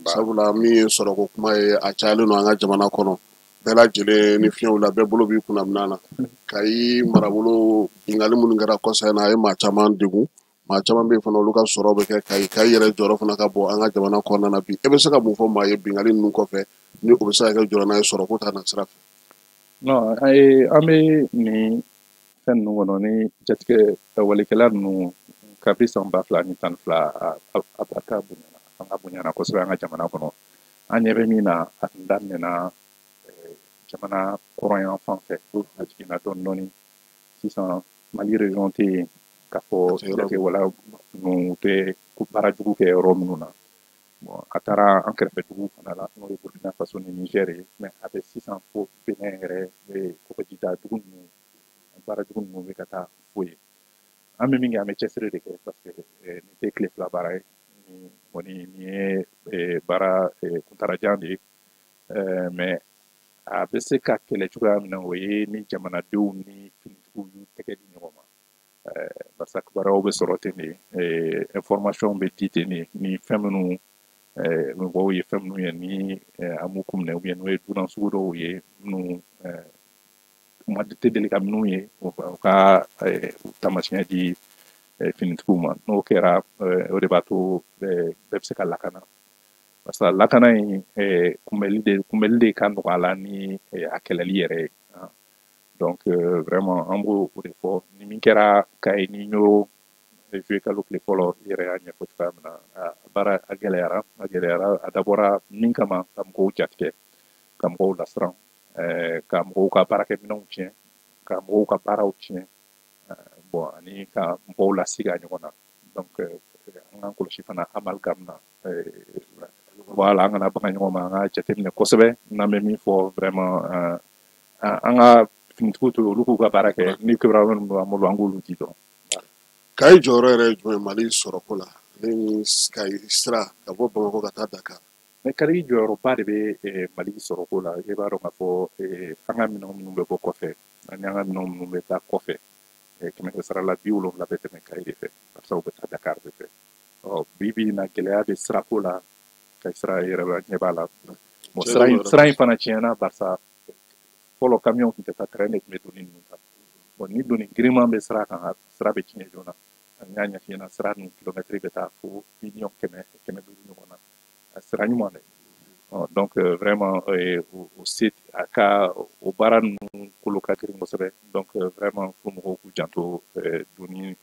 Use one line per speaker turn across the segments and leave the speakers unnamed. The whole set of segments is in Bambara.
sabula min ye sɔrɔko kuma ye a cayalen no an ka jamana kɔnɔ bɛɛ lajɛlen ni fiɲɛw la bɛɛ bolo b'i kunna minna na Kayi marabolo bingali minnu kɛra kɔsa in na a ye maa caman degun maa caman bɛ yen fana olu ka sɔrɔ bɛ kɛ Kayi yɛrɛ jɔyɔrɔ fana ka bɔ an ka jamana kɔnɔna na bi e bɛ se ka mun fɔ maa ye bingali ninnu kɔfɛ ni o bɛ se ka kɛ jɔyɔrɔ n'a ye sɔrɔko ta na sira fɛ.
Non, an bɛ nin fɛn ninnu kɔnɔ ni jatigɛ walikɛla ninnu kabini san 2012 a barika bonyana fanga bonyana kosɛbɛ an ka jamana kɔnɔ an ɲɛ bɛ min na a tun daminɛna jamana kɔrɔn fan fɛ a jiginna dɔɔni dɔɔni sisan Mali région tɛ yen k'a fɔ jatigɛwala ninnu tɛ baara jugu kɛ yɔrɔ minnu na bon a taara an kɛrɛfɛ dugu fana la n'o ye Burkina Faso ni Niger ye mais a bɛ sisan fo Benin yɛrɛ kɔgɔjida dugu ninnu baara jugu ninnu bɛ ka taa fo yen an bɛ min kɛ an bɛ cɛsiri de kɛ parce que nin tɛ tile fila baara ye kɔni nin ye baara kuntalajan de ye mais a bɛ se ka kɛlɛ cogoya min na o ye ni jamanadenw ni finitigiw y'u tɛgɛ di ɲɔgɔn ma barisa kibaruyaw bɛ sɔrɔ ten de information bɛ di ten de ni fɛn minnu mɔgɔw ye fɛn minnu ye ni an m'u ko minɛ ou bien n'o ye dunan sugu dɔw ye minnu ma tɛ deli ka minnu ye u ka taamasiyɛn di finitigiw ma n'o kɛra o de b'a to bɛɛ bɛ se ka lakana parce que lakana in kunbɛli de ka nɔgɔ a la ni a kɛlɛli yɛrɛ ye donc vraiment an b'o de fɔ ni min kɛra Kayi ni y'o joué kalo tile fɔlɔ yɛrɛ y'a ɲɛfɔ cogoya min na baara a gɛlɛyara a dabɔra min kama ka mɔgɔw jatigɛ ka mɔgɔw lasiran ka mɔgɔw ka baarakɛminɛnw tiɲɛ ka mɔgɔw ka baaraw tiɲɛ bon ani ka mɔgɔw lasiga ɲɔgɔn na donc an k'an kɔlɔsi fana amalgame na voilà an kana bagan ɲɔgɔn ma an ka jateminɛ kosɛbɛ n'an bɛ min fɔ vraiment an ka finitigiw to olu k'u ka baara kɛ ni kibaruya minnu b'an bolo an k'olu di dɔn.
Kayi jɔyɔrɔ yɛrɛ ye jumɛn Mali sɔrɔko la ni Kayi sira ka bɔ Bamakɔ ka taa Dakar.
Mais Kayi jɔyɔrɔba de bɛ Mali sɔrɔko la i b'a dɔn k'a fɔ an ka minɛn minnu bɛ bɔ kɔfɛ ani an ka minɛn minnu bɛ taa kɔfɛ kɛmɛ sara la 70 bɛ tɛmɛ Kayi de fɛ barisa u bɛ taa Dakar de fɛ bi bi in na gɛlɛya bɛ sirako la Kayi sira yɛrɛ ɲɛ b'a la bon sira in fana tiɲɛna barisa fɔlɔ camion tun tɛ taa train de tun bɛ doni ninnu kan bon ni doni giriman bɛ sira kan sira bɛ tiɲɛ joona an y'a ɲɛf'i ɲɛna sira ninnu kilomɛtiri bɛ taa fo 1,500,000 ɲɔgɔn na a sira ɲuman dɛ donc vraiment a ka o baara ninnu kolo ka girin kosɛbɛ donc vraiment fo mɔgɔw k'u janto doni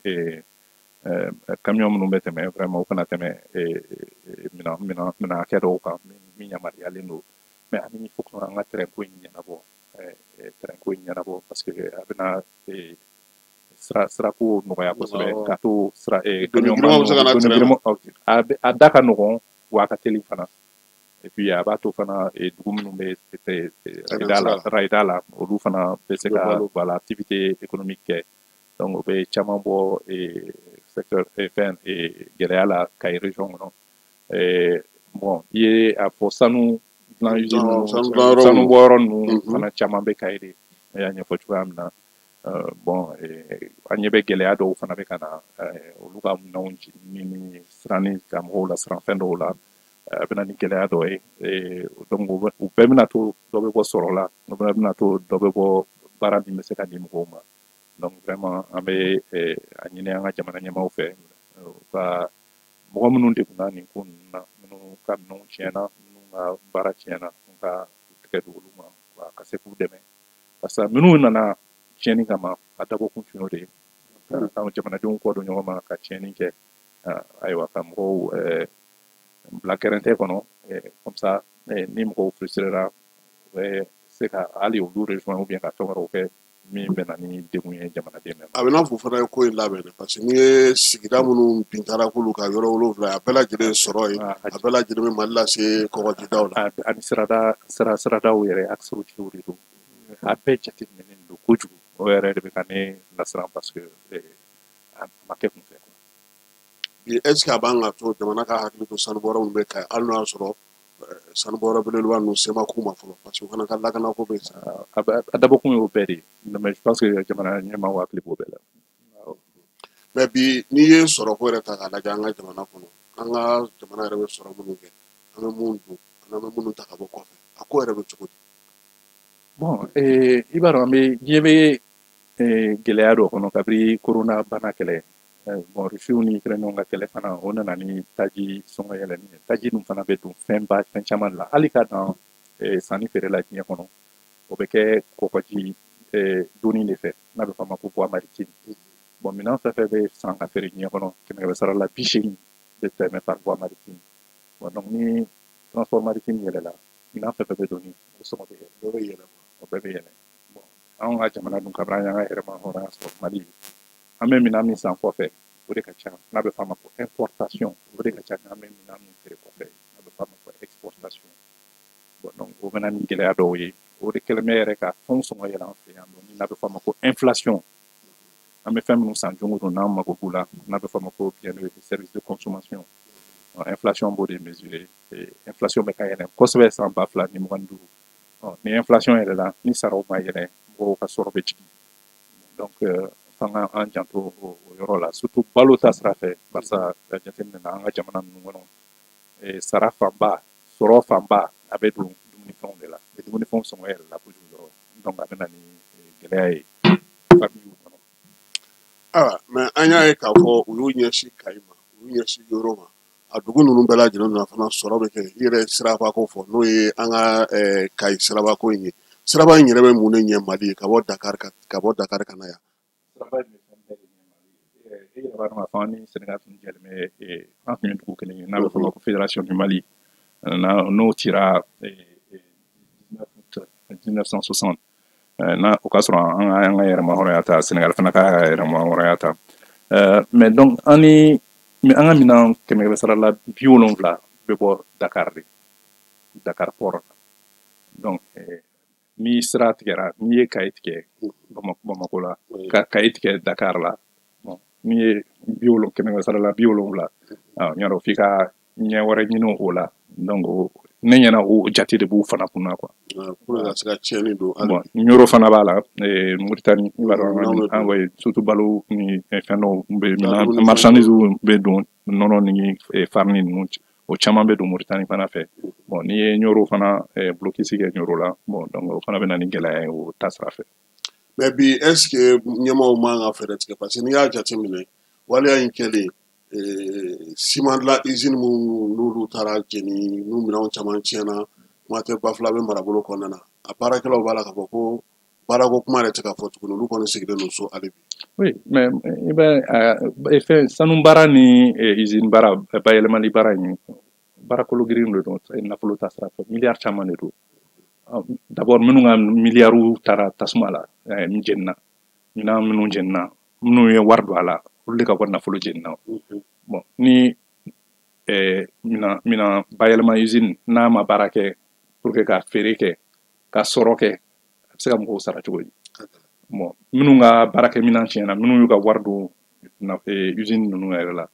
camion minnu bɛ tɛmɛ vraiment u kana tɛmɛ minɛn hakɛ dɔw kan min yamaruyalen don mais ani il faut que an ka terrain ko in ɲɛnabɔ parce que a bɛna sirako nɔgɔya kosɛbɛ k'a to a da ka nɔgɔn wa a ka teli fana et puis a b'a to fana dugu minnu bɛ rayida la olu fana bɛ se ka activité économique kɛ donc o bɛ caman bɔ secteur fɛn gɛlɛya la Kayi région kɔnɔ bon i ye a fɔ sanu bɔyɔrɔ ninnu fana caman bɛ Kayi de ne y'a ɲɛfɔ cogoya min na bon an ɲɛ bɛ gɛlɛya dɔw fana bɛ ka na olu ka minɛnw ɲini siranni ka mɔgɔw lasiran fɛn dɔw la a bɛna ni gɛlɛya dɔ ye donc u bɛɛ bɛna to dɔ bɛ bɔ sɔrɔ la u bɛɛ bɛna to dɔ bɛ bɔ baara min bɛ se ka di mɔgɔw ma donc vraiment an bɛ a ɲini an ka jamana ɲɛmaaw fɛ u ka mɔgɔ minnu degunna nin ko ninnu na minnu ka minɛnw tiɲɛna minnu ka baara tiɲɛna u ka tɛgɛ di olu ma ka se k'u dɛmɛ parce que minnu nana tiɲɛni kama a dabɔkun tun y'o de ye ka jamanadenw kɔ don ɲɔgɔn ma ka tiɲɛni kɛ ayiwa ka mɔgɔw bila gɛrɛntɛ kɔnɔ comme ça ni mɔgɔw frustrera u bɛ se ka hali olu rejoindre ou bien ka fɛn wɛrɛw kɛ min bɛ na ni degun ye jamanaden bɛɛ ma.
A bɛ n'a fɔ fana ye ko in labɛn parce que n'i ye sigida minnu bin taara k'olu ka yɔrɔ 7 a bɛɛ lajɛlen sɔrɔ yen a bɛɛ lajɛlen bɛ Mali lase kɔgɔjidaw la.
Ani siradaw yɛrɛ axe routiers de don a bɛɛ jateminɛlen don kojugu o yɛrɛ de bɛ ka ne lasiran parce que a ma kɛ kun fɛ.
Bi est ce que a b'an ka to jamana ka hakili to sanubɔyɔrɔ minnu bɛ Kayi hali n'o y'a sɔrɔ sanubɔyɔrɔ belebeleba ninnu se ma k'u ma fɔlɔ parce que u fana ka lakanako bɛ yen.
A dabɔkun y'o bɛɛ de ye mais je pense que jamana ɲɛmaaw hakili b'o bɛɛ la.
Mais bi n'i ye sɔrɔko yɛrɛ ta k'a lajɛ an ka jamana kɔnɔ an ka jamana yɛrɛ bɛ sɔrɔ minnu kɛ an bɛ mun dun an bɛ minnu ta ka bɔ kɔfɛ a ko yɛrɛ bɛ cogo di.
Bon, i b'a dɔn an bɛ diɲɛ bɛ gɛlɛya dɔ kɔnɔ kabiri corona bana kɛlɛ. Bon, Rusiw ni Ukrainiens ka kɛlɛ fana o nana ni taji sɔngɔ yɛlɛni ye. Taji dun fana bɛ don fɛn caman la hali ka dan sanni feere la diɲɛ kɔnɔ o bɛ kɛ kɔgɔji donni de fɛ n'a bɛ fɔ a ma ko voie maritime. Bon, minɛn fɛn fɛn bɛ san ka feere diɲɛ kɔnɔ 100 la 80 bɛ tɛmɛ par voie maritime. Bon, donc ni transport maritime yɛlɛla minɛn fɛn fɛn bɛ donni o sɔngɔ bɛ yɛlɛ.
dɔ bɛ yɛlɛ
O bɛɛ bɛ yɛlɛ. Bon, anw ka jamana dun kabini an y'an ka hɛrɛma hɔrɔnya sɔrɔ Mali an bɛ minɛn min san kɔfɛ o de ka ca n'a bɛ fɔ a ma ko importation o de ka ca n'an bɛ minɛn min feere kɔfɛ n'a bɛ fɔ a ma ko exportation. Bon, donc o bɛ na ni gɛlɛya dɔw ye o de kɛlen bɛ yɛrɛ ka fɛnw sɔngɔ yɛlɛ an fɛ yan n'a bɛ fɔ a ma ko inflation. An bɛ fɛn minnu san don o don n'an mago b'u la n'a bɛ fɔ a ma ko bien le service de consommation. Inflation b'o de mesurer inflation bɛ ka yɛlɛ kosɛbɛ san 2025. Ni inflation yɛrɛ la ni saraw ma yɛlɛ mɔgɔw ka sɔrɔ bɛ jigin. Donc f'an k'an janto o yɔrɔ la surtout balo ta sira fɛ barisa jateminɛ na an ka jamana ninnu kɔnɔ sara fanba sɔrɔ fanba a bɛ don dumunifɛnw de la dumunifɛnw sɔngɔ yɛrɛ la kojugu dɔrɔn donc a bɛ na ni gɛlɛya ye famille kɔnɔ.
mɛ an y'a ye k'a fɔ u y'u ɲɛsin Kayi ma u y'u ɲɛsin Yoro ma a dugu ninnu bɛɛ lajɛlen na fana sɔrɔ bɛ kɛ i yɛrɛ sirabako fɔ n'o ye an ka Kayi sirabako in ye siraba in yɛrɛ bɛ mun de ɲɛ Mali ye ka bɔ Dakar ka na yan.
Siraba in bɛ fɛn bɛɛ de ɲɛ Mali ye i yɛrɛ b'a dɔn k'a fɔ an ni Sénégal tun jɛlen bɛ an tun ye dugu kelen ye n'a bɛ fɔ o ma ko fédération du Mali n'o cira 1960 o k'a sɔrɔ an ka yɛrɛma hɔrɔnya ta Sénégal fana ka yɛrɛma hɔrɔnya ta mais donc an ka minɛn 100 la 70 bɛ bɔ Dakar de Dakar port donc ni sira tigɛra n'i ye Kayi tigɛ Bamako la ka Kayi tigɛ Dakar la bon n'i ye 100 la 70 n y'a dɔn f'i ka ɲɛ wɛrɛ ɲini o la donc ne ɲɛna o jate de b'u fana kunna quoi.
Pour ka se ka tiɲɛni don
bon Yoro fana b'a la Mauritanie i b'a dɔn an bɛ surtout balo ni fɛn dɔw bɛ minɛn marchandise bɛ don nɔnɔ ni farine ninnu o caman bɛ don Mauritanie fana fɛ bon n'i ye Yoro fana blocus kɛ Yoro la bon donc o fana bɛ na ni gɛlɛya ye o ta sira fɛ.
mais bi est ce que ɲɛmaaw man ka fɛɛrɛ tigɛ parce que n'i y'a jateminɛ waleya in kɛlen ciment dilan usine minnu n'olu taara jeni n'u minɛnw caman tiɲɛna kuma tɛ Bafulabe marabolo kɔnɔna na a baarakɛlaw b'a la k'a fɔ ko baarako kuma yɛrɛ tɛ ka fɔ tuguni olu kɔni sigilen don so hali bi.
oui mais i bɛ fɛn sanu baara ni usine baara bayɛlɛmali baara in baarakolo girin de don nafolo ta sira fɛ miliyari caman de don d'abord minnu ka miliyariw taara tasuma la n jenina minɛn minnu jenina minnu ye wari don a la olu de ka bɔ nafolo jenina bon ni minɛn bayɛlɛma usine n'a ma baara kɛ pour que ka feere kɛ ka sɔrɔ kɛ a bɛ se ka mɔgɔw sara cogo di bon minnu ka baarakɛ minɛn tiɲɛna minnu y'u ka wari don usine ninnu yɛrɛ la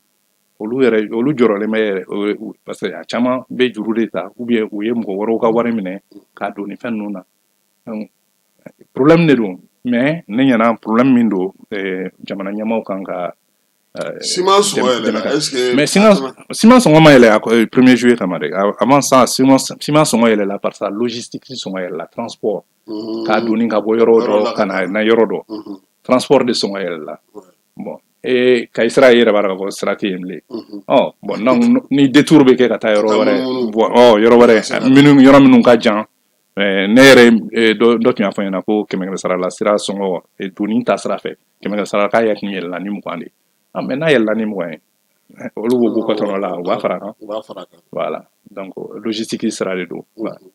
olu jɔrɔlen bɛ yɛrɛ parce que a caman bɛ juru de ta ou bien u ye mɔgɔ wɛrɛw ka wari minɛ k'a don ni fɛn ninnu na donc problème de don mais ne ɲɛna problème min don jamana ɲɛmaaw kan ka
ciment sɔngɔ yɛlɛ la est ce que
mais ciment sɔngɔ ma yɛlɛ premier juillet kama dɛ avant ça ciment sɔngɔ yɛlɛ la par sa logistique sɔngɔ yɛlɛ la transport k'a donni ka bɔ yɔrɔ dɔ ka na yɔrɔ dɔ transport de sɔngɔ yɛlɛ la bon Kayi sira i yɛrɛ b'a dɔn k'a fɔ sira tɛ yen bilen bon donc ni détour bɛ kɛ ka taa yɔrɔ wɛrɛ yɔrɔ wɛrɛ yɔrɔ minnu ka jan ne yɛrɛ dɔ tun y'a fɔ n ɲɛna ko 100 la sira sɔngɔ donni ta sira fɛ 100 k'a yɛ kun yɛlɛla ni 20 de mais n'a yɛlɛla ni 20 ye olu b'o bɔ kɔtɔnɔ la u b'a fara kan voilà donc logistique sira de don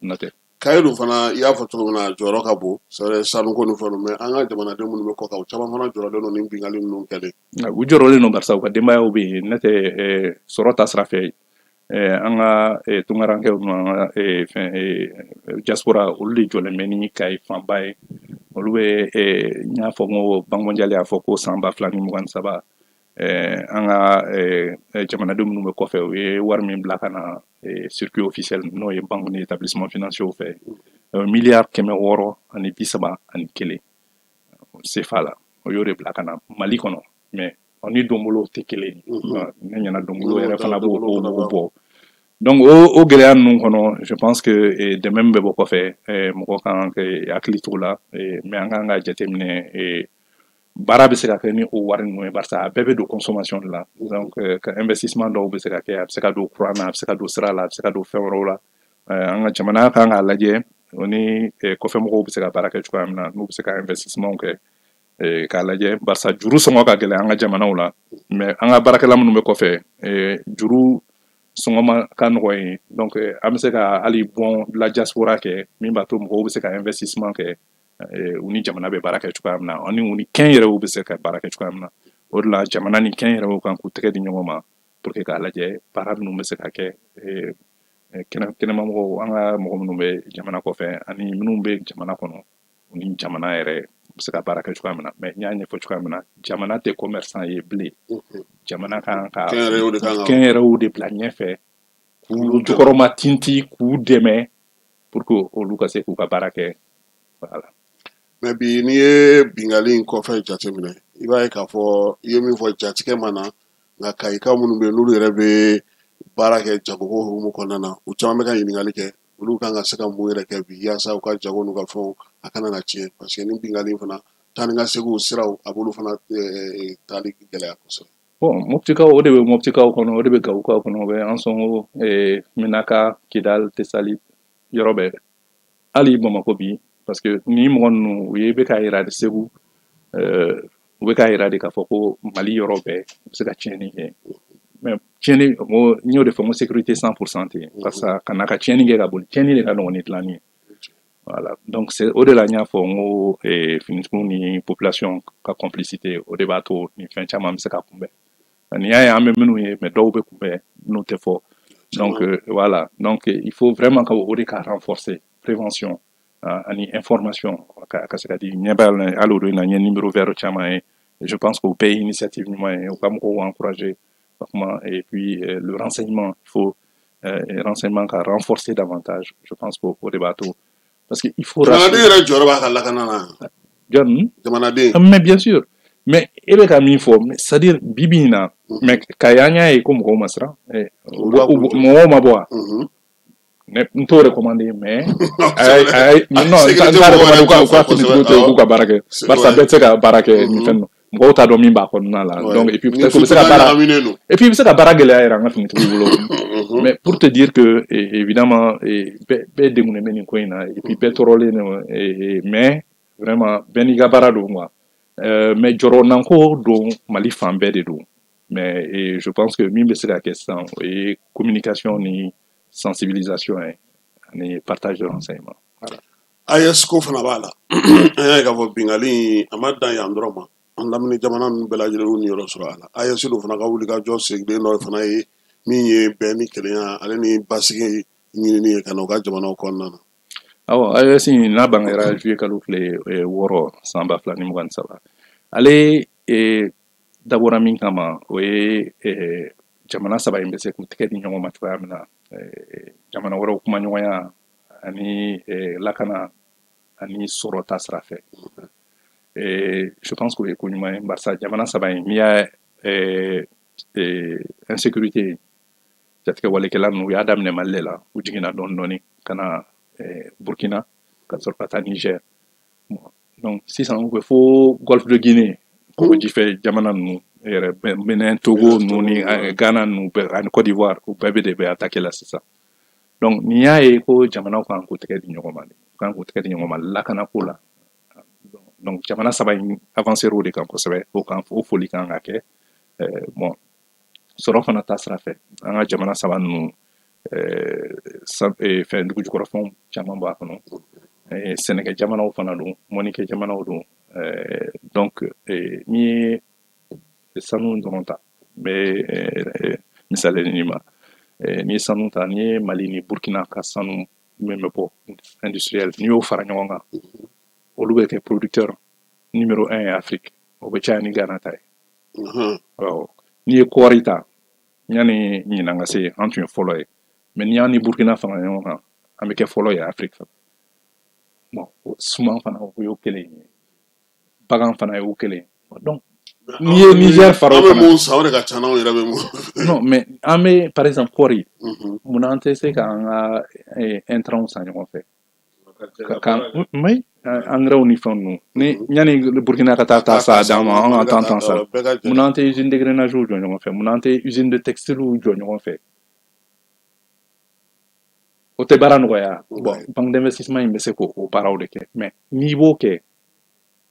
n'o tɛ
Kayi dun fana i y'a fɔ cogo min na jɔyɔrɔ ka bon sanuko ni fɛnw mais an ka jamanaden minnu bɛ kɔ kan u caman fana jɔrɔlen don ni bingali ninnu kɛlen
u jɔrɔlen don barisa u ka denbayaw bɛ yen ne tɛ sɔrɔ ta sira fɛ an ka tunkarakɛw n'u an ka diaspora olu de jɔlen bɛ ni Kayi fanba ye olu bɛ n y'a fɔ n ko Banque mondiale y'a fɔ ko san 2023 an ka jamanadenw minnu bɛ kɔfɛ u ye wari min bila ka na circuit officiel n'o ye banque ni établissement financier fɛ miliyari 631 CFA la o y'o de bila ka na Mali kɔnɔ mais ni donbolo tɛ kelen ye ne ɲɛna donbolo yɛrɛ fana b'o bɔ donc o gɛlɛya ninnu kɔnɔ je pense que dɛmɛ min bɛ bɔ kɔfɛ mɔgɔ kan ka hakili t'o la mais an kan ka jateminɛ baara bɛ se ka kɛ ni o wari ninnu ye barisa a bɛɛ bɛ don consommation de la donc ka investissement dɔw bɛ se ka kɛ a bɛ se ka don courant na a bɛ se ka don sira la a bɛ se ka don fɛn wɛrɛw la an ka jamana kan k'a lajɛ o ni kɔfɛmɔgɔw bɛ se ka baara kɛ cogoya min na n'u bɛ se ka investissement kɛ k'a lajɛ barisa juru sɔngɔ ka gɛlɛn an ka jamanaw la mais an ka baarakɛla minnu bɛ kɔfɛ juru sɔngɔ ma ka nɔgɔ ye donc an bɛ se ka hali bɔn la diaspora kɛ min b'a to mɔgɔw bɛ se ka investissement kɛ u ni jamana bɛ baara kɛ cogoya min na ani u ni kɛn yɛrɛw bɛ se ka baara kɛ cogoya min na o de la jamana ni kɛn yɛrɛw kan k'u tɛgɛ di ɲɔgɔn ma pour que k'a lajɛ baara minnu bɛ se ka kɛ kɛnɛmamɔgɔw an ka mɔgɔ minnu bɛ jamana kɔfɛ ani minnu bɛ jamana kɔnɔ u ni jamana yɛrɛ bɛ se ka baara kɛ cogoya min na mais n y'a ɲɛfɔ cogoya min na jamana tɛ commerçant ye bilen jamana kan ka kɛn yɛrɛw de bila ɲɛfɛ k'u jukɔrɔma tinti k'u dɛmɛ pour que olu ka se k'u ka baara kɛ voilà.
Mais bi n'i ye bingali in kɔfɛ jateminɛ i b'a ye k'a fɔ i ye min fɔ jatigɛ ma na nka kayika minnu bɛ yen n'olu yɛrɛ bɛ baara kɛ jagoko hukumu kɔnɔna na u caman bɛ ka ɲininkali kɛ olu kan ka se ka mun yɛrɛ kɛ bi yaasa u ka jago n'u ka fɛnw a kana na tiɲɛ parce que ni bingali in fana taa ni ka segiw siraw a b'olu fana taali gɛlɛya kosɛbɛ.
Bon moptikaw o de bɛ moptikaw kɔnɔ o de bɛ gawukaw kɔnɔ o bɛ an sɔn minaka kidal tesali yɔrɔ bɛɛ hali bamakɔ bi parce que ni mɔgɔ ninnu u ye bɛ k'a yira de segu u bɛ k'a yira de k'a fɔ ko mali yɔrɔ bɛɛ u bɛ se ka tiɲɛni kɛ mais tiɲɛni n y'o de fɔ n ko sécurité 100% tɛ yen parce que ka na ka tiɲɛni kɛ ka boli tiɲɛni de ka nɔgɔn ni dilanni ye voilà donc c'est o de la n y'a fɔ n ko finitigiw ni population ka complicité o de b'a to ni fɛn caman bɛ se ka kunbɛn n'i y'a ye an bɛ minnu ye mais dɔw bɛ kunbɛn n'o tɛ fɔ donc voilà donc il faut vraiment ka o de ka renforcer prévention ani information ka se ka di ɲɛ b'a la hali o don in na n ye numéro vert caman ye je pense qu'o bɛɛ ye initiative ɲuman ye u ka mɔgɔw encourager et puis le renseignement il faut renseignement ka renforcer davantage je pense qu'o de b'a to parce que il faut
jamanaden yɛrɛ jɔyɔrɔ b'a ka lakana na
jɔn
jamanaden
mais bien sûr mais e bɛ ka min fɔ c'est à dire bibi in na mais ka y'an y'a ye ko mɔgɔw ma siran mɔgɔw ma bɔ wa n t'o recommandé mais non n t'a recommandé u ka finitigiw to yen k'u ka baara kɛ barisa bɛɛ tɛ se ka baara kɛ nin fɛn mɔgɔw t'a dɔn min b'a kɔnɔna la donc et puis peut-être u bɛ se ka baara et puis i bɛ se ka baara gɛlɛya yɛrɛ an ka finitigiw bolo mais pour te dire que évidemment bɛɛ degunnen bɛ nin ko in na et puis bɛɛ tɔɔrɔlen don mais vraiment bɛɛ n'i ka baara don quoi mais jɔrɔnanko don mali fan bɛɛ de don mais je pense que min bɛ se ka kɛ sisan o ye communication ni sensibilisation ani partage de renseignement. Voilà.
AES ko fana b'a la an y'a ye k'a fɔ bingali a ma dan yan dɔrɔn ma an lamini jamana ninnu bɛɛ lajɛlen y'u niyɔrɔ sɔrɔ a la AES dɔ fana ka wulikajɔ sigilen dɔ fana ye min ye bɛn ni kelenya ale ni basigi ɲinini ye ka na u ka jamanaw kɔnɔna na.
Awɔ AES n'a bangera juillet kalo tile 6 san 2023 ale dabɔra min kama o ye jamana saba in bɛ se k'u tɛgɛ di ɲɔgɔn ma cogoya min na jamana wɛrɛw kumaɲɔgɔnya ani lakana ani sɔrɔ ta sira fɛ je pense que o ye ko ɲuman ye barisa jamana saba in n'i y'a insécurité jatigɛ walekɛla ninnu u y'a daminɛ mali de la u jiginna dɔɔni dɔɔni ka na burkina ka sɔrɔ ka taa niger donc sisan u bɛ fo golfe de guinée k'o jifɛ jamana ninnu Benin, Togo, Ghana, ani Côte d'Ivoire, ou bɛɛ de bɛ attaquer la sisan. Donc n'i y'a ye ko jamanaw kan k'u tɛgɛ di ɲɔgɔn ma kan k'u tɛgɛ di ɲɔgɔn ma lakana ko la donc jamana saba in avancer o de kan kosɛbɛ o foli kan ka kɛ bon sɔrɔ fana ta sira fɛ an ka jamana saba ninnu fɛn dugu jukɔrɔfɛnw caman b'a kɔnɔ sɛnɛkɛ jamanaw fana don mɔnikɛ jamanaw don donc n'i ye sanu dɔrɔn ta n bɛ misali nin ma n'i ye sanu ta n'i ye mali ni burkina ka sanu min bɛ bɔ industriel n'i y'o fara ɲɔgɔn kan olu bɛ kɛ producteur numéro 1 ye Afrique o bɛ caya ni Ghana ta ye n'i ye kɔɔri ta yanni ɲinan ka se an tun ye fɔlɔ ye mais n'i y'an ni burkina fara ɲɔgɔn kan an bɛ kɛ fɔlɔ ye Afrique bon suman fana o y'o kelen ye bagan fana y'o kelen donc N'i ye Niger fara o fana.
Non,
mais an bɛ par exemple kɔɔri. Munna an tɛ se k'an ka intrants san ɲɔgɔn fɛ. Engrais ni fɛn ninnu. Ni yanni Burkina ka taa sa d'an ma an ka tan sa. Munna an tɛ usine de grainage jɔ ɲɔgɔn fɛ. Munna an tɛ usine de textile jɔ ɲɔgɔn fɛ. O tɛ baara nɔgɔya. Bon, banque d'investissement in bɛ se k'o baaraw de kɛ. Mais n'i b'o kɛ,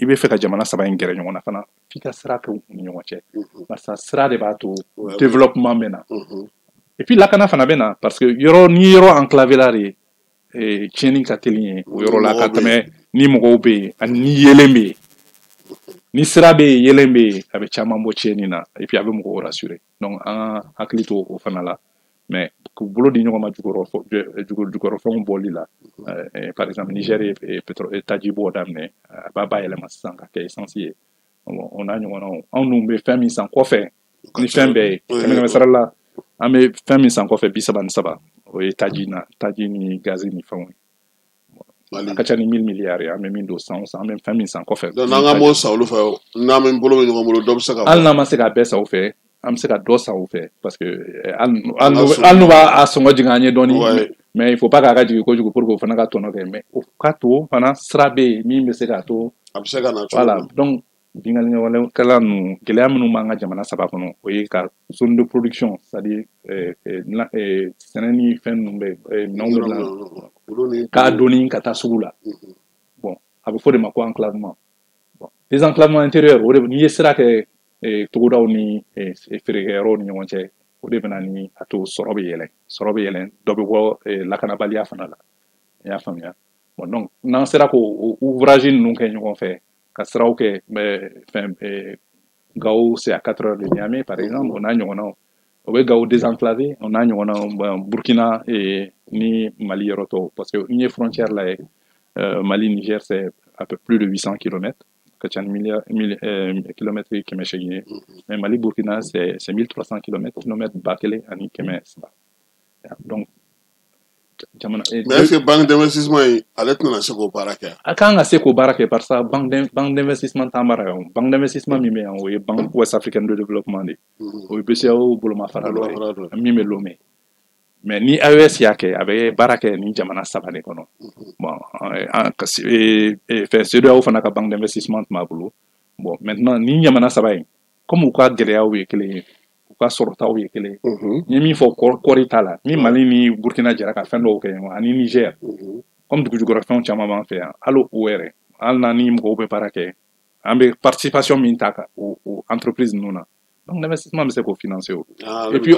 i bɛ fɛ ka jamana saba in gɛrɛ ɲɔgɔn na fana, f'i ka sira kɛ u ni ɲɔgɔn cɛ. Parce que sira de b'a to développement bɛ na. Et puis lakana fana bɛ na parce que ni yɔrɔ enclavé la de tiɲɛni ka teli ye o yɔrɔ la ka tɛmɛ ni mɔgɔw bɛ yen ani ni yelen bɛ yen. Ni sira bɛ yen yelen bɛ yen a bɛ caman bɔ tiɲɛni na et puis a bɛ mɔgɔw rassurer. Donc an ka hakili to o fana la. Mais k'u bolo di ɲɔgɔn ma jukɔrɔfɛnw bɔli la. Par exemple Niger ye taji bɔ daminɛ a b'a bayɛlɛma sisan ka kɛ essence ye. O n'a ɲɔgɔnnaw anw dun bɛ fɛn min san kɔfɛ ni fɛn bɛɛ ye kɛmɛ sara la an bɛ fɛn min san kɔfɛ 37 o ye taji ni gazi ni fɛnw ye. A ka ca ni 1000 milliards ye an bɛ min don san o san an bɛ fɛn min san kɔfɛ.
Donc n'an ka m'o san olu fɛ n'an bɛ bolo bɛ ɲɔgɔn bolo dɔ bɛ se ka.
Hali n'an ma se k'a bɛɛ san o fɛ an bɛ se ka dɔ san o fɛ parce que hali n'u b'a sɔngɔ jigin an ye dɔɔni mais il faut pas k'a ka jigin kojugu pour que o fana ka tɔnɔ kɛ mais o ka to fana sira bɛ yen min bɛ se k'a to.
A bɛ se ka na cogo
voilà donc binganni walenkɛla ninnu gɛlɛya minnu b'an ka jamana saba kɔnɔ o ye ka zone de production c'est à dire sɛnɛ ni fɛn ninnu bɛ minɛnw bɛ dilan k'a donni ka taa sugu la bon a bɛ fɔ de ma ko enclavement bon désenclavement intérieur o de n'i ye sira kɛ togodaw ni feerekɛyɔrɔw ni ɲɔgɔn cɛ o de bɛ na ni a to sɔrɔ bɛ yɛlɛn dɔ bɛ bɔ lakanabaliya fana la i y'a faamuya bon donc n'an sera k'o ouvrage ninnu kɛ ɲɔgɔn fɛ ka siraw kɛ fɛn Gao c'est à 4 heures de Niamey par exemple o n'a ɲɔgɔnnaw o bɛ Gao désenclavé o n'a ɲɔgɔnnaw Burkina ni Mali yɔrɔ tɔw parce que n'i ye frontière lajɛ Mali Niger c'est à peu plus de 800 kilomètres ka ca ni kilomètres 800 ye mais Mali Burkina c'est 1300 kilomètres 1000 ani 100 donc jamana
mais est-ce que banque d'investissement ale tɛna se k'o baara kɛ
a kan ka se k'o baara kɛ parce que banque d'investissement t'an baara yan banque d'investissement min bɛ yan o ye banque ouest africaine de développement de o ye BCEAO bolomafara dɔ ye min bɛ Lomé mais ni AES y'a kɛ a bɛ baara kɛ ni jamana saba de kɔnɔ bon CEDEAO fana ka banque d'investissement tun b'a bolo bon maintenant ni jamana saba in comme u ka gɛlɛyaw ye kelen ye u ka sɔrɔtaw ye kelen n ye min fɔ kɔɔri t'a la ni Mali ni Burkina jɛra ka fɛn dɔw kɛ ɲɔgɔn ani Niger comme dugujukɔrɔfɛnw caman b'an fɛ yan hali o yɛrɛ hali n'an ni mɔgɔw bɛ baara kɛ an bɛ participation min ta o entreprise ninnu na donc l'investissement bɛ se k'o financer o et puis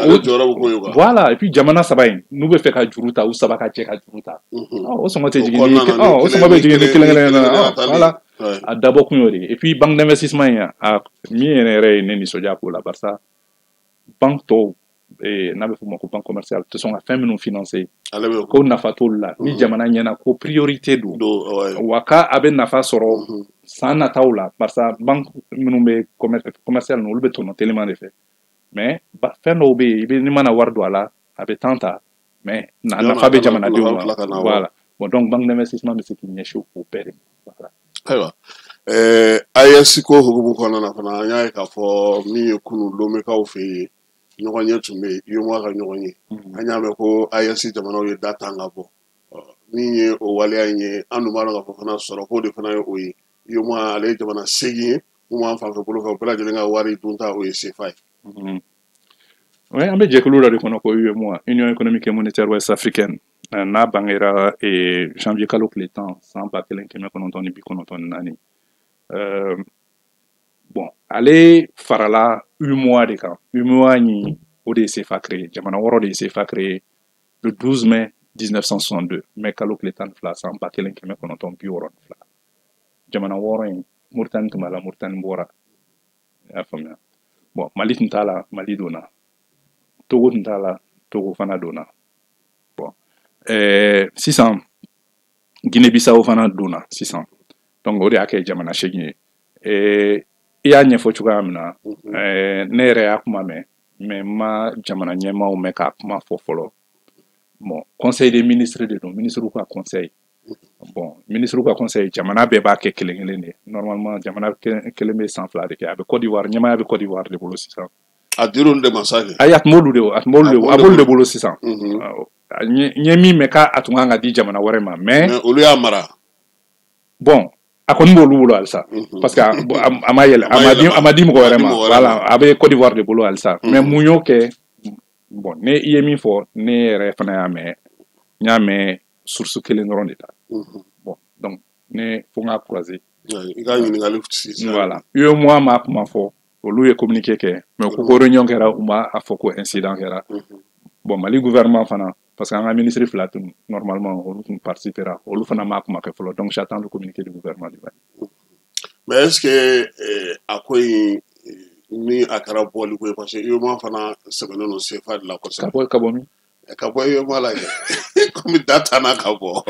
voilà et puis jamana saba in n'u bɛ fɛ ka juru ta u saba ka jɛ ka juru ta o sɔngɔ tɛ jigin ni o sɔngɔ bɛ jigin ni kelen na voilà a dabɔ kun y'o de ye et puis banque d'investissement in min yɛrɛ ye ne nisɔndiya k'o la barisa banque tɔw n'a bɛ fɔ o ma ko banque commerciale tɛ sɔn ka fɛn minnu financer ko nafa t'olu la ni jamana ɲɛna ko priorité don wa k'a bɛ nafa sɔrɔ san nataw la barisa banque minnu bɛ commercial ninnu olu bɛ tɔnɔ teliman de fɛ mais fɛn dɔw bɛ yen i bɛ n'i mana wari don a la a bɛ temps ta mais nafa bɛ jamanadenw ma voilà bon donc banque d'investissement bɛ se k'i ɲɛsin o bɛɛ de ma
ayiwa AES ko hukumu kɔnɔna na fana an y'a ye k'a fɔ min ye kunun Lomekaw fɛ yen ɲɔgɔn ye tun bɛ yen UEMOA ka ɲɔgɔn ye an y'a mɛn ko AES jamanaw ye da tan ka bɔ min ye o waleya in ye an dun b'a dɔn k'a fɔ fana sɔrɔ ko de fana ye o ye UEMOA ale ye jamana 8 ye mun b'an fanfɛ bolo fɛ u bɛɛ lajɛlen ka wari dunta o ye CFA ye.
Oui, an bɛ jɛkulu dɔ de kɔnɔ ko UEMOA Union économique et monétaire ouest africaine n'a bangera janvier kalo tile 10 san 1994 bon ale farala UEMOA de kan UEMOA ni o de ye CFA créé jamana 6 de ye CFA créé le 12 mai 1962 mai kalo tile 12 san 1962 jamana 6 in Mauritanie tun b'a la Mauritanie bɔra i y'a faamuya bon Mali tun t'a la Mali donna Togo tun t'a la Togo fana donna bon sisan Guinée-Bissau fana donna sisan donc o de y'a kɛ jamana 8 ye i y'a ɲɛfɔ cogoya min na ne yɛrɛ y'a kuma mɛn mais ma jamana ɲɛmaaw mɛn k'a kuma fɔ fɔlɔ bon conseil des ministres de don ministres ka conseil bon ministre ka conseil jamana bɛɛ b'a kɛ kelen kelen de normalement jamana kelen bɛ san fila de kɛ a bɛ Côte d'Ivoire ɲɛmaaya bɛ Côte d'Ivoire de bolo sisan
a dir'olu de ma sa kɛ
ayi a tun b'olu de bolo sisan ɲɛ min mɛn k'a tun kan ka di jamana wɛrɛ ma mais
olu y'a mara
bon a kɔni b'olu bolo halisa parce que a ma yɛlɛ a ma di mɔgɔ wɛrɛ ma voilà a bɛ Côte d'Ivoire de bolo halisa mais mun y'o kɛ bon ne i ye min fɔ ne yɛrɛ fana y'a mɛn n y'a mɛn source kelen dɔrɔn de la bon donc ne fo n k'a croiser
i ka ɲininkali sisan
voilà UEMOA ma kuma fɔ olu ye communiqué kɛ mais ko réunion kɛra u ma a fɔ ko incident kɛra bon Mali gouvernement fana parce que an ka ministre fila tun normalement olu tun participera olu fana ma kuma kɛ fɔlɔ donc j'attends le communiqué du gouvernement du Mali.
mais est ce que a ko in ni a kɛra bɔli ko ye parce que UEMOA fana sɛbɛnnen don CFA de la kosɛbɛ
ka bɔ min
ka bɔ UEMOA la kɛ komi da tanna ka bɔ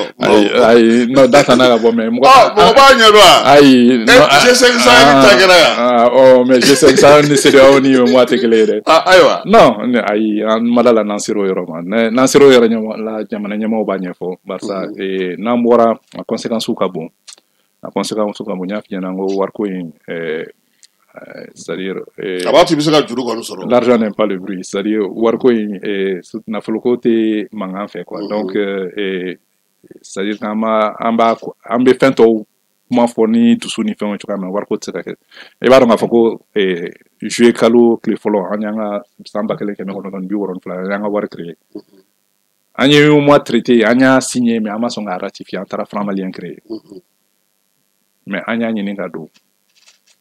ayi non da tanna ka bɔ mais
mɔgɔ b'a ɲɛdɔn wa
ayi
G5 Sahel ta kɛra yan
mais G5 Sahel ni CEDEAO ni UEMOA tɛ kelen ye dɛ
ayiwa
non ayi an ma da la n'an sera o yɔrɔ ma n'an sera o yɔrɔ la jamana ɲɛmaaw b'a ɲɛfɔ barisa n'an bɔra a conséquences ka bon a conséquences ka bon n y'a f'i ɲɛna n ko wariko in c'est-à-dire l'argent n'est pas le bruit, c'est-à-dire warko nafoloko te mangan fait quoi donc c'est-à-dire an bɛ fɛn tɔw kuma fɔ ni dusu ni fɛnw cogoya min na wariko tɛ se ka kɛ i b'a dɔn k'a fɔ ko juillet kalo tile fɔlɔ an y'an ka san 1970 an y'an ka wari créer an ye UEMOA traité an y'a signé mais an ma sɔn k'a ratifier an taara franc malien créer mais an y'a ɲini ka don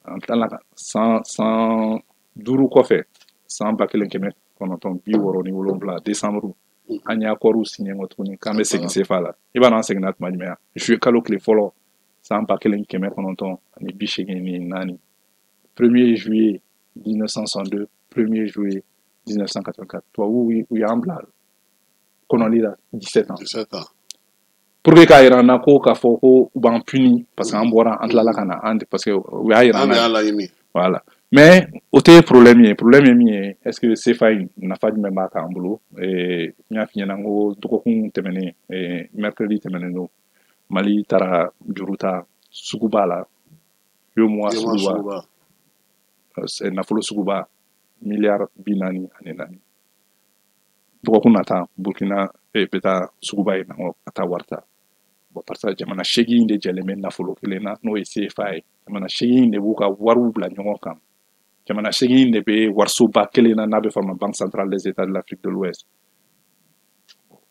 an tilala san 5 kɔfɛ san 1997 décembre an y'a accord signé tuguni k'an bɛ segin CFA la i b'a dɔn an seginna tuma jumɛn juillet kalo tile fɔlɔ san 1984 1er juillet 1962 1er juillet 1984 tubabuw u y'an bila kɔnɔli la 17 ans pour que k'a yira n na ko k'a fɔ ko u b'an puni parce que an bɔra an tilala ka na parce que u y'a yira n na voilà mais o tɛ problème ye min ye est ce que CFA in nafa jumɛn b'a k'an bolo n y'a f'i ɲɛna n ko dɔgɔkun tɛmɛnen mercredi tɛmɛnen don Mali taara juru ta suguba la UEMOA suguba nafolo suguba miliyari 44 dɔgɔkun nata Burkina bɛ taa suguba in na ka taa wari ta bon parce que jamana 8 de jɛlen bɛ nafolo kelen na n'o ye CFA ye jamana 8 de b'u ka wariw bila ɲɔgɔn kan jamana 8 de bɛ warisoba kelen na n'a bɛ fɔ a ma Banque centrale des États de l'Afrique de l'Ouest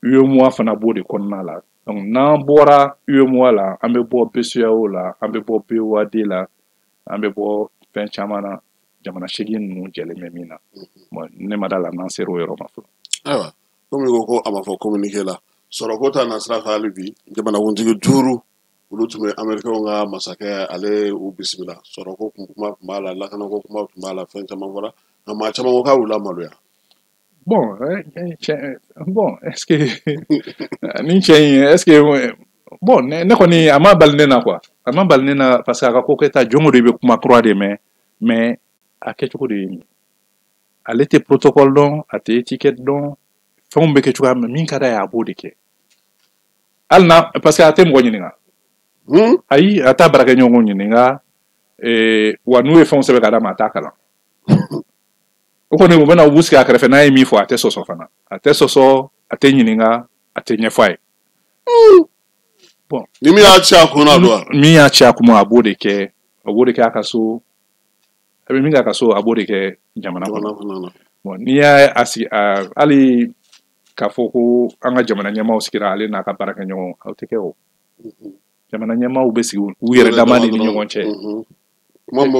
UEMOA fana b'o de kɔnɔna la donc n'an bɔra UEMOA la an bɛ bɔ BCEAO la an bɛ bɔ BOAD la an bɛ bɔ fɛn caman na jamana 8 ninnu jɛlen bɛ min na bon ne ma da la n'an sera o yɔrɔ ma fɔlɔ
ayiwa komi ko a ma fɔ communiqué la sɔrɔko ta nasira fɛ hali bi jamanakuntigi 5 olu tun bɛ Américains ka masakɛ ale u bisimila sɔrɔko kuma tun b'a la lakanako kuma tun b'a la fɛn caman fɔra nka maa caman ko k'a y'u lamaloya
bon est-ce que ni cɛ in est-ce que bon ne kɔni a ma bali ne na quoi a ma bali ne na parce que a ka ko kɛta jɔngo de bɛ kuma kura de mɛn mais a kɛcogo de ye nin ale tɛ protocole dɔn a tɛ étiquette dɔn fɛnw bɛ kɛ cogoya min ka d'a ye a b'o de kɛ hali na parce que a tɛ mɔgɔ ɲininka ayi a t'a baarakɛɲɔgɔnw ɲininka wa n'u ye fɛnw sɛbɛn ka d'a ma a t'a kalan o kɔni u bɛna u b'u sigi a kɛrɛfɛ n'a ye min fɔ a tɛ sɔsɔ fana a tɛ sɔsɔ a tɛ ɲininka a tɛ ɲɛfɔ a ye bon
ni min y'a ci a kunna don
min y'a ci a kunna a b'o de kɛ a ka so a bɛ min kɛ a ka so a b'o de kɛ jamana kɔnɔ bon n'i y'a sigi hali k'a fɔ ko an ka jamana ɲɛmaaw sigira ale n'a ka baarakɛɲɔgɔnw aw tɛ kɛ o jamana ɲɛmaaw bɛ sigi u yɛrɛ dama de ni ɲɔgɔn cɛ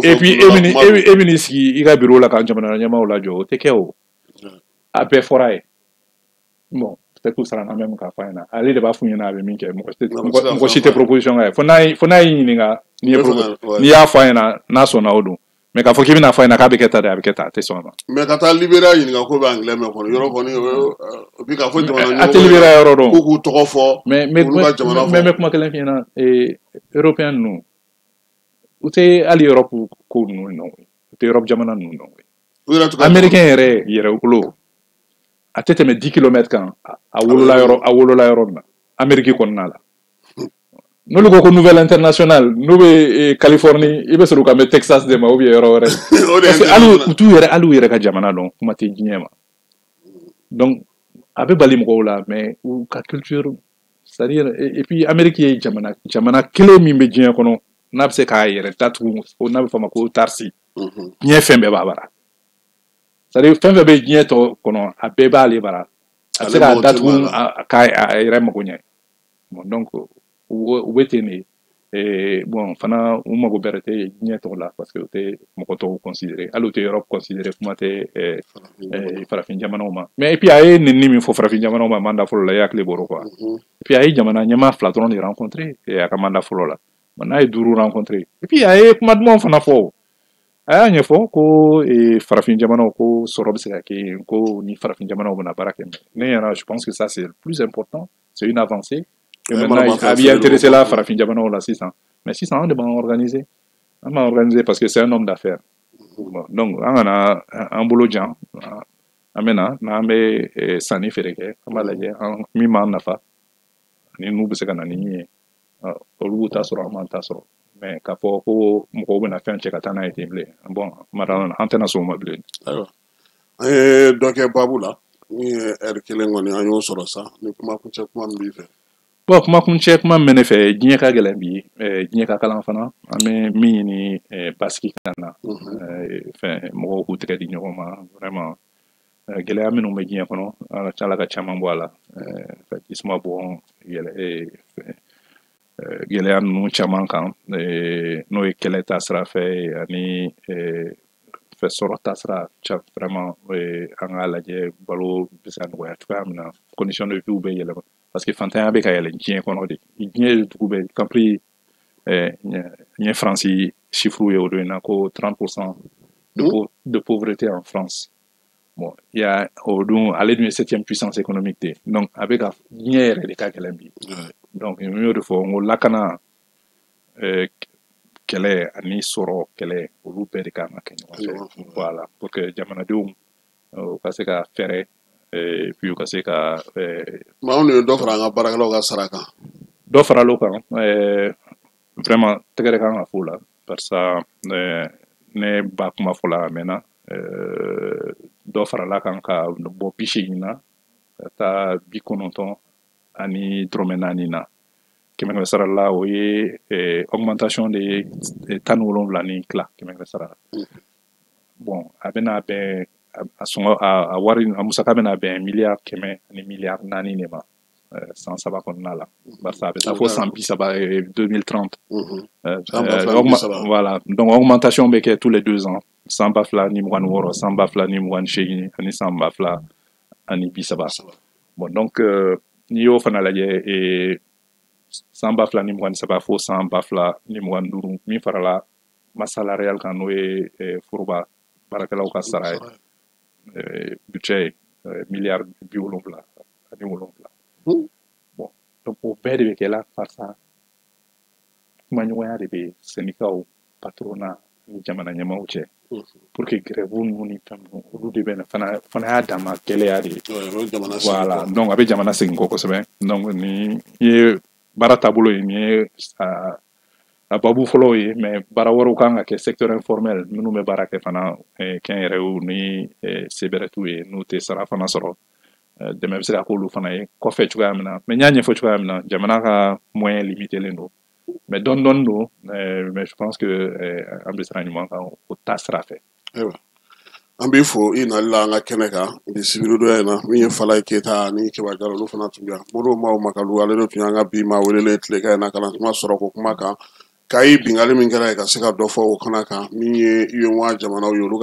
et puis e bɛ n'i sigi i ka bureau la ka jamana ɲɛmaaw lajɔ o tɛ kɛ o a bɛɛ fɔra a ye bon peut-être que sera même k'a fɔ a ɲɛna ale de b'a f'u ɲɛna a bɛ min kɛ mɔgɔ si tɛ proposition kɛ fo n'a y'i ɲininka n'i y'a fɔ a ɲɛna n'a sɔnna o don mais k'a fɔ k'i bɛna fɔ a ɲɛna k'a bɛ kɛ tan de a bɛ kɛ tan a tɛ sɔn a ma
mais ka taa Libéria ɲininka ko bɛ anglais mɛn kɔni yɔrɔ kɔni bi k'a fɔ jamana ɲɛmɔgɔ
a tɛ Libéria yɔrɔ dɔn
k'u k'u tɔgɔ fɔ
mais n bɛ kuma kelen f'i ɲɛna européen ninnu u tɛ hali Europe ko ninnu dɔn u tɛ Europe jamana ninnu dɔn américain yɛrɛ wolo a tɛ tɛmɛ 10 kilomètres kan a wolola yɔrɔ min na Amérique kɔnɔna la n'olu ko nouvelle internationale n'u bɛ Californie i bɛ sɔrɔ ka mɛn Texas de ma ou bien yɔrɔ wɛrɛ parce que hali u yɛrɛ ka jamana dɔn kuma tɛ diɲɛ ma donc a bɛ bali mɔgɔw la mais u ka culture c'est-à-dire et puis Amérique ye jamana kelen min bɛ diɲɛ kɔnɔ n'a bɛ se k'a yɛrɛ datugu n'a bɛ fɔ a ma ko tarsi diɲɛ fɛn bɛɛ b'a bara c'est-à-dire fɛn fɛn bɛ diɲɛ tɔ kɔnɔ a bɛɛ b'ale bara a bɛ se k'a datugu k'a yɛrɛ mago ɲɛ bon donc u bɛ ten de bon fana u mago bɛrɛ tɛ diɲɛ tɔw la parce que u tɛ mɔgɔ tɔw considérer hali u tɛ Europe considérer kuma tɛ farafin jamanaw ma mais et puis a ye nin min fɔ farafin jamanaw ma mandat fɔlɔ la i hakili bɔr'o quoi et puis a ye jamana ɲɛmaa 2 dɔrɔn de rencontrer a ka mandat fɔlɔ la bon n'a ye 5 rencontrer et puis a ye kuma dumanw fana fɔ a y'a ɲɛfɔ ko farafin jamanaw ko sɔrɔ bɛ se ka kɛ ko ni farafin jamanaw bɛna baara kɛ ne ɲɛna je pense que ça c'est le plus important c'est une avancée et maintenant a b'i intéressé la farafin jamanaw la sisan mais sisan an de b'an organiser parce que c'est un homme d'affaires bon, donc an kana an bolo jan an bɛna n'an bɛ sanni feere kɛ an b'a lajɛ min b'an nafa ani n'u bɛ se ka na ni min ye olu b'u ta sɔrɔ an b'an ta sɔrɔ mais k'a fɔ ko mɔgɔw bɛna fɛn cɛ ka taa n'a ye ten bilen bon madame an tɛna s'o ma bilen.
Ayiwa an ye dɔ kɛ baabu la min ye heure 1 kɔni an y'o sɔrɔ sa ni kumakuncɛ kuma min b'i fɛ.
bon kumakuncɛ kuma min bɛ ne fɛ diɲɛ ka gɛlɛn bi diɲɛ ka kalan fana an bɛ min ɲini basigi ka na fɛn mɔgɔw k'u tɛgɛ di ɲɔgɔn ma vraiment gɛlɛya minnu bɛ diɲɛ kɔnɔ ala ka ala ka caman bɔ a la jisuma bɔ gɛlɛya ninnu caman kan n'o ye kɛlɛ ta sira fɛ ani fɛ sɔrɔ ta sira vraiment an k'a lajɛ balo bɛ se ka nɔgɔya cogoya min na condition de vie bɛ yɛlɛma parce que fantanya bɛ ka yɛlɛn diɲɛ kɔnɔ de diɲɛ dugu bɛ compris n ye faransi chiffre ye o don in na ko 30% de pauvreté en France bon il y a o don ale dun ye 7e puissance économique de donc a bɛ ka diɲɛ yɛrɛ de ka gɛlɛn bi donc n y'o de fɔ n ko lakana kɛlɛ ani sɔrɔ kɛlɛ olu bɛɛ de kan ka kɛ ɲɔgɔn fɛ voilà pour que jamanadenw u ka se ka fɛɛrɛ puis u ka se ka
mais anw de ye dɔ fara an ka baarakɛlaw ka sara kan
dɔ faral'o kan vraiment tɛgɛrɛ kan ka f'o la parce que ne ba kuma fɔ la a mɛnna dɔ farala kan ka bɔ 80 na ka taa 90 ani dɔrɔmɛ 4 na kɛmɛ sara la o ye augmentation de ye 17 ni tila kɛmɛ sara bon a bɛna bɛn a sɔngɔ a wari a musaka bɛna bɛn miliyari 100 ani miliyari 4 de ma san 3 kɔnɔna la barisa a bɛ taa fo san 30 2030 voilà donc augmentation bɛ kɛ tous les 2 ans san 2026 san 2028 ani san 2030 bon donc n'i y'o fana lajɛ san 2023 fo san 2025 min farala masse salariale kan n'o ye foroba baarakɛlaw ka sara ye budget miliyari 70 ani 7 bon donc o bɛɛ de bɛ kɛ la farisa kumaɲɔgɔnya de bɛ syndicat patronat ni jamana ɲɛmaaw cɛ pour que grève ninnu ni fɛn ninnu olu de bɛ fana y'a dama gɛlɛya de ye voilà donc a bɛ jamana segin kɔ kosɛbɛ donc ni ye baara taabolo ye nin ye a babu fɔlɔw ye mais baara wɛrɛw kan ka kɛ secteur informel minnu bɛ baara kɛ fana kɛnyɛrɛyew ni sebɛrɛtiw ye n'u tɛ sara fana sɔrɔ dɛmɛ bɛ se ka k'olu fana ye kɔfɛ cogoya min na mais n y'a ɲɛfɔ cogoya min na jamana ka moyen limitelen don mais dɔɔni dɔɔni don mais je pense que an bɛ sira ɲuman kan o ta sira fɛ.
Ayiwa an b'i fo i nali la an ka kɛnɛ kan bi sibiri dɔ in na min ye Falaye Keyita ni Keba Jalo olu fana tun bɛ yan Modibo Mawu Makalu ale de tun y'an ka bi maa welelen tilegan in na ka na kuma sɔrɔ ko kuma kan Kayi bingali min kɛra ye ka se ka dɔ fɔ o kana kan min ye UEMOA jamanaw ye olu